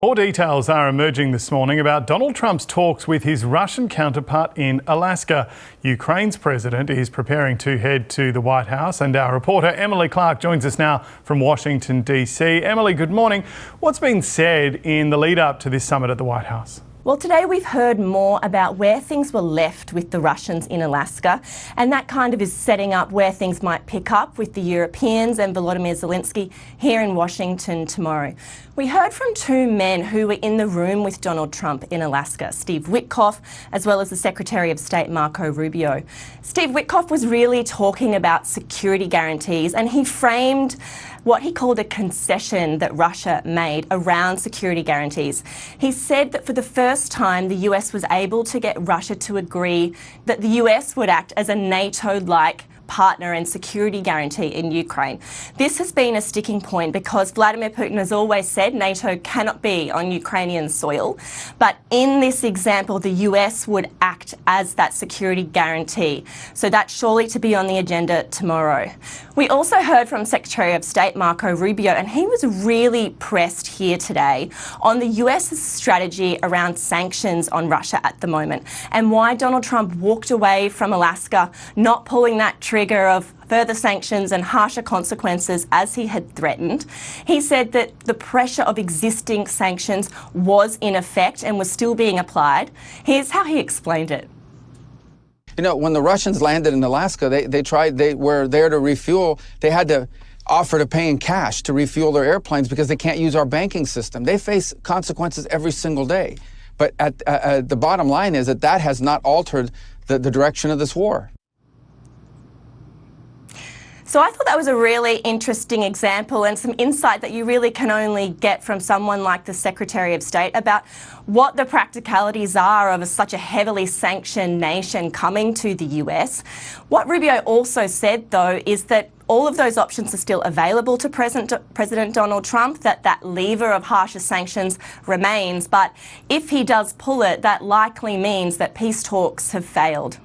More details are emerging this morning about Donald Trump's talks with his Russian counterpart in Alaska. Ukraine's president is preparing to head to the White House, and our reporter Emily Clark joins us now from Washington, D.C. Emily, good morning. What's been said in the lead up to this summit at the White House? Well, today we've heard more about where things were left with the Russians in Alaska, and that kind of is setting up where things might pick up with the Europeans and Volodymyr Zelenskyy here in Washington tomorrow. We heard from two men who were in the room with Donald Trump in Alaska, Steve Witkoff, as well as the Secretary of State Marco Rubio. Steve Witkoff was really talking about security guarantees, and he framed what he called a concession that Russia made around security guarantees. He said that for the first time, the US was able to get Russia to agree that the US would act as a NATO-like partner and security guarantee in Ukraine. This has been a sticking point because Vladimir Putin has always said NATO cannot be on Ukrainian soil. But in this example, the US would act as that security guarantee. So that's surely to be on the agenda tomorrow. We also heard from Secretary of State Marco Rubio, and he was really pressed here today on the US's strategy around sanctions on Russia at the moment and why Donald Trump walked away from Alaska, not pulling that trigger of further sanctions and harsher consequences as he had threatened. He said that the pressure of existing sanctions was in effect and was still being applied. Here's how he explained it. You know, when the Russians landed in Alaska, they were there to refuel. They had to offer to pay in cash to refuel their airplanes because they can't use our banking system. They face consequences every single day. But the bottom line is that has not altered the direction of this war. So I thought that was a really interesting example and some insight that you really can only get from someone like the Secretary of State about what the practicalities are of such a heavily sanctioned nation coming to the US. What Rubio also said, though, is that all of those options are still available to President Donald Trump, that lever of harsher sanctions remains. But if he does pull it, that likely means that peace talks have failed.